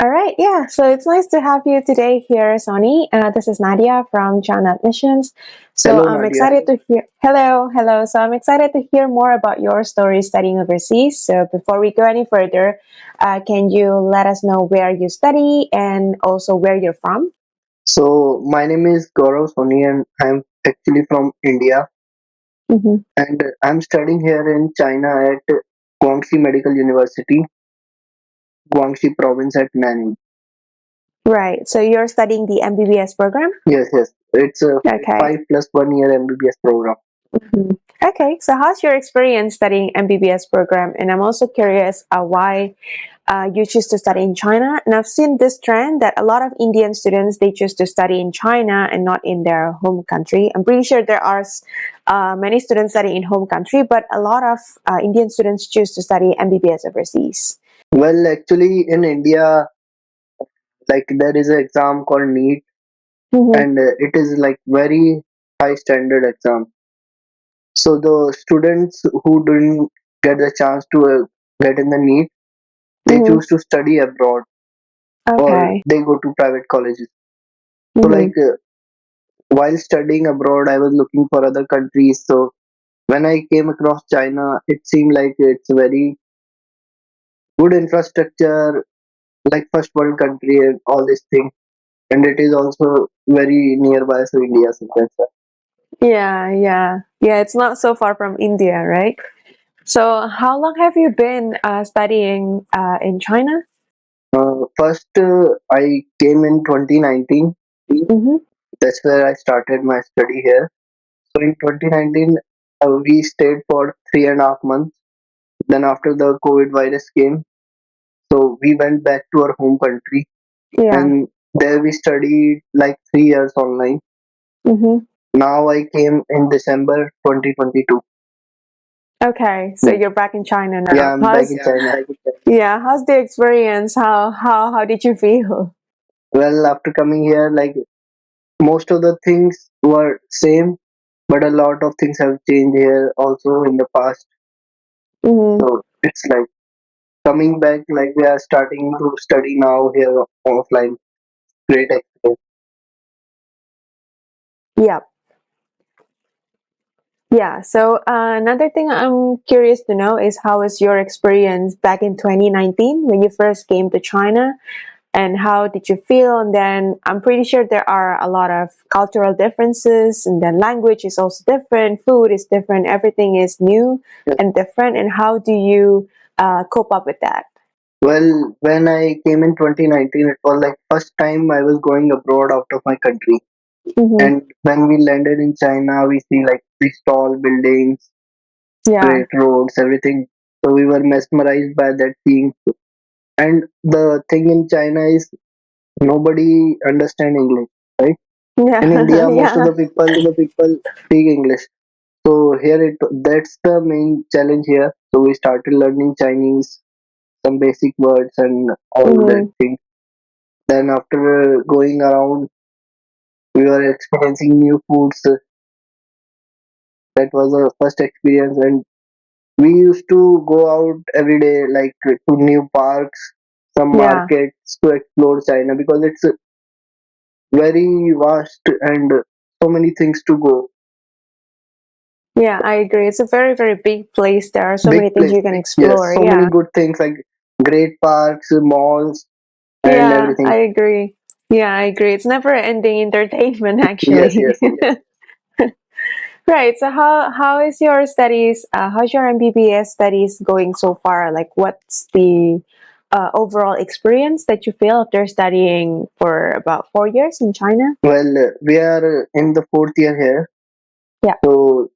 All right, yeah. So it's nice to have you today here, Sony. This is Nadia from China Admissions. So Hello, I'm Nadia. excited to hear. Hello. So I'm excited to hear more about your story studying overseas. So before we go any further, can you let us know where you study and also where you're from? So, my name is Gaurav Soni, and I'm actually from India. Hmm. And I'm studying here in China at Guangxi Medical University, Guangxi province at Nanning. Right. So you're studying the MBBS program. Yes. It's a Okay. 5 plus 1 year MBBS program. Mhm. Okay. So how's your experience studying MBBS program? And I'm also curious why you choose to study in China. And I've seen this trend that a lot of Indian students they choose to study in China and not in their home country. I'm pretty sure there are many students studying in home country, but a lot of Indian students choose to study MBBS overseas. Well, actually, in India, like there is an exam called NEET, Mm-hmm. and it is like very high standard exam. So the students who didn't get the chance to get in the NEET, they Mm-hmm. choose to study abroad or Okay. they go to private colleges. So Mm-hmm. like while studying abroad, I was looking for other countries. So when I came across China, it seemed like it's very good infrastructure, like first world country and all these things. And it is also very nearby to India. So that's why. Yeah. It's not so far from India, right? So how long have you been studying in China? First, I came in 2019. Mm-hmm. That's where I started my study here. So in 2019, we stayed for 3.5 months. Then after the COVID virus came, so we went back to our home country, Yeah. and there we studied like 3 years online. Mm-hmm. Now I came in December 2022. Okay, so Hmm. you're back in China Yeah, now. I'm back How's in China. how's the experience? How did you feel? Well, after coming here, like most of the things were same, but a lot of things have changed here also in the past. Hmm. So it's like coming back, like we are starting to study now here offline. Great experience. Yeah, yeah. So another thing I'm curious to know is how was your experience back in 2019 when you first came to China, and how did you feel? And then I'm pretty sure there are a lot of cultural differences, and then language is also different, food is different, everything is new and different. And how do you cope up with that? Well, when I came in 2019, it was like first time I was going abroad out of my country. Hmm. And when we landed in China, we see like these tall buildings, Yeah. straight roads, everything. So we were mesmerized by that seeing. And the thing in China is nobody understand English, right? In Yeah. India, most of Yeah. the people speak English. So here that's the main challenge here. So we started learning Chinese, some basic words and all that Hmm. thing. Then after going around, we were experiencing new foods. That was our first experience, and we used to go out every day, like to new parks, some Yeah. markets to explore China because it's very vast and so many things to go. Yeah, I agree. It's a very, very big place. There are so Big many things place, you can yes, explore. so many Yeah. good things like great parks, malls, and Yeah, everything. I agree. Yeah, I agree. It's never ending entertainment Yes, actually. yes. Right. So how is your studies? How's your MBBS studies going so far? Like, what's the overall experience that you feel after studying for about 4 years in China? Well, we are in the fourth year here, Yeah. so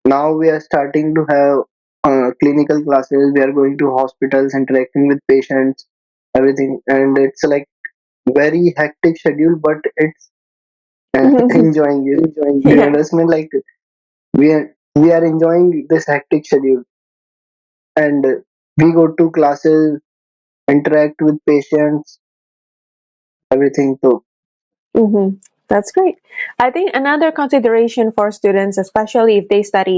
now we are starting to have clinical classes. We are going to hospitals, interacting with patients, everything, and it's like very hectic schedule, but it's enjoying it. Do you Yeah. understand? Like we are enjoying this hectic schedule, and we go to classes, interact with patients, everything. So Mm-hmm. That's great. I think another consideration for students, especially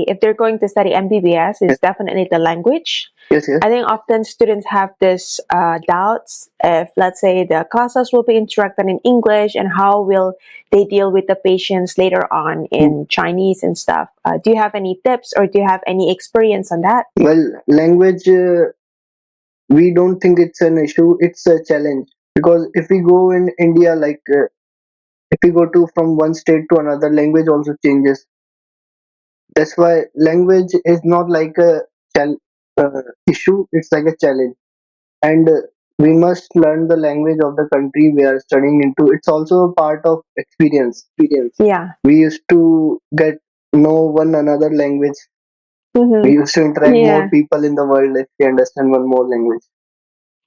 if they're going to study MBBS, is Yes, definitely the language. yes, yes. I think often students have this doubts if, let's say, the classes will be instructed in English and how will they deal with the patients later on Mm. in Chinese and stuff. Do you have any tips or do you have any experience on that? Well, language, we don't think it's an issue, it's a challenge. Because if we go in India, if we go to from one state to another, language also changes. That's why language is not like a issue, it's like a challenge. And we must learn the language of the country we are studying into. It's also a part of experience. Yeah. We used to get know one another language. We Mm-hmm. used to interact more Yeah. people in the world if we understand one more language.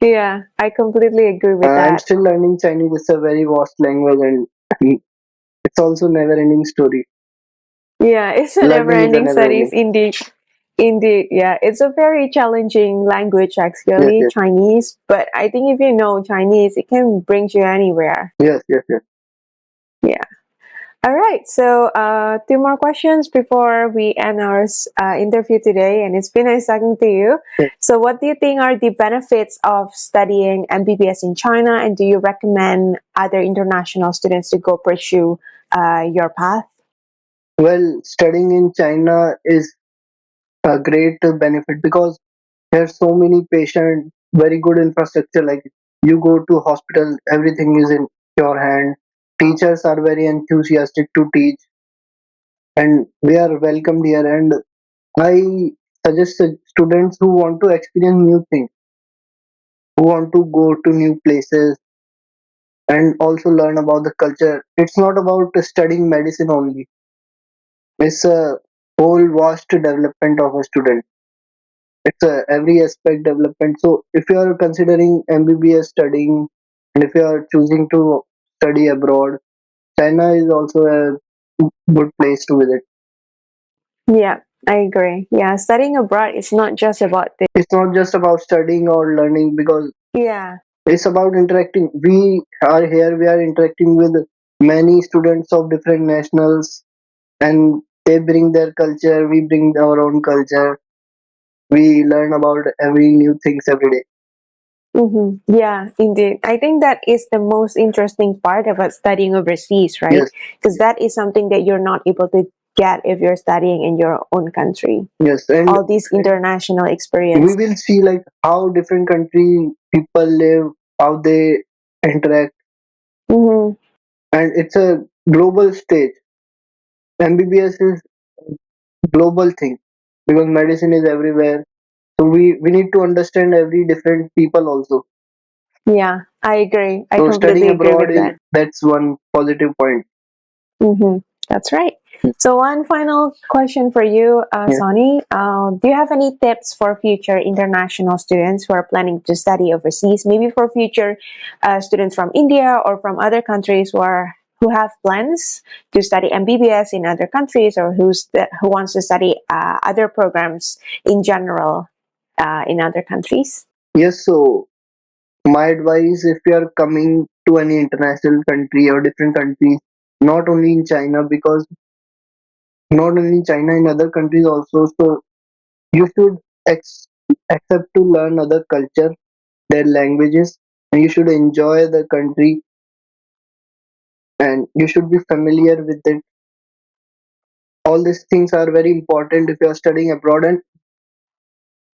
Yeah. I completely agree with I'm that. still learning Chinese. It's a very vast language and it's also never-ending story. Yeah, it's a Learning is a never-ending never-ending. studies indeed. Indeed, yeah, it's a very challenging language Yes, actually, yes, Chinese. But I think if you know Chinese, it can bring you anywhere. yes, yes, yes. Yeah. All right. So, two more questions before we end our interview today. And it's been nice talking to you. Yes. So, what do you think are the benefits of studying MBBS in China? And do you recommend other international students to go pursue your path? Well, studying in China is a great benefit because there's so many patients, very good infrastructure. Like you go to hospital, everything is in your hand. Teachers are very enthusiastic to teach, and we are welcomed here. And I suggest students who want to experience new things, who want to go to new places, and also learn about the culture. It's not about studying medicine only. It's a whole vast development of a student. It's a every aspect development. So if you are considering MBBS studying and if you are choosing to study abroad, China is also a good place to visit. Yeah, I agree. Yeah, studying abroad is not just about the. It's not just about studying or learning because Yeah. it's about interacting. We are here, we are interacting with many students of different nationals, and they bring their culture, we bring our own culture. We learn about every new things every day. Mm-hmm. Yeah, indeed. I think that is the most interesting part about studying overseas, right? Yes, Because that is something that you're not able to get if you're studying in your own country. yes, and All these international we experience. will see like how different country people live, how they interact, Mm-hmm. and it's a global stage. MBBS is global thing because medicine is everywhere. So we need to understand every different people also. Yeah, I agree. I So completely studying agree abroad with is that. that's one positive point. Mm-hmm. That's right. So, one final question for you, Yeah. Sonny. Do you have any tips for future international students who are planning to study overseas? Maybe for future students from India or from other countries who have plans to study MBBS in other countries, or who wants to study other programs in general in other countries. Yes. So my advice, if you are coming to any international country or different countries, not only in China, because not only in China, in other countries also. So you should ex- accept to learn other culture, their languages, and you should enjoy the country, and you should be familiar with it. All these things are very important if you are studying abroad, and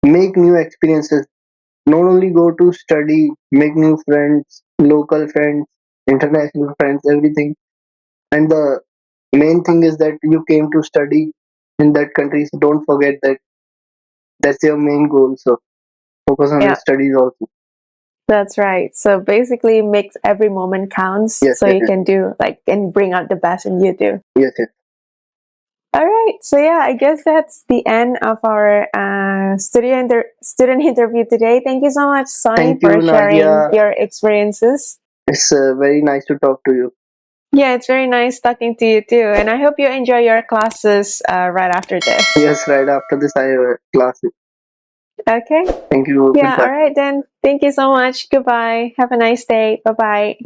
make new experiences. Not only go to study, make new friends, local friends, international friends, everything. And the main thing is that you came to study in that country, so don't forget that that's your main goal. So focus on your Yeah, studies also. that's right. So basically, makes every moment counts, Yes, so yes, you yes, can do like and bring out the best in you too. yes, yes. All right. So yeah, I guess that's the end of our student interview today. Thank you so much, Sonny, Thank you, for sharing Nadia. your experiences. It's very nice to talk to you. Yeah, it's very nice talking to you too, and I hope you enjoy your classes right after this. Yes, right after this, I have a class. Okay. Thank you. Yeah. Goodbye. All right then. Thank you so much. Goodbye. Have a nice day. Bye bye.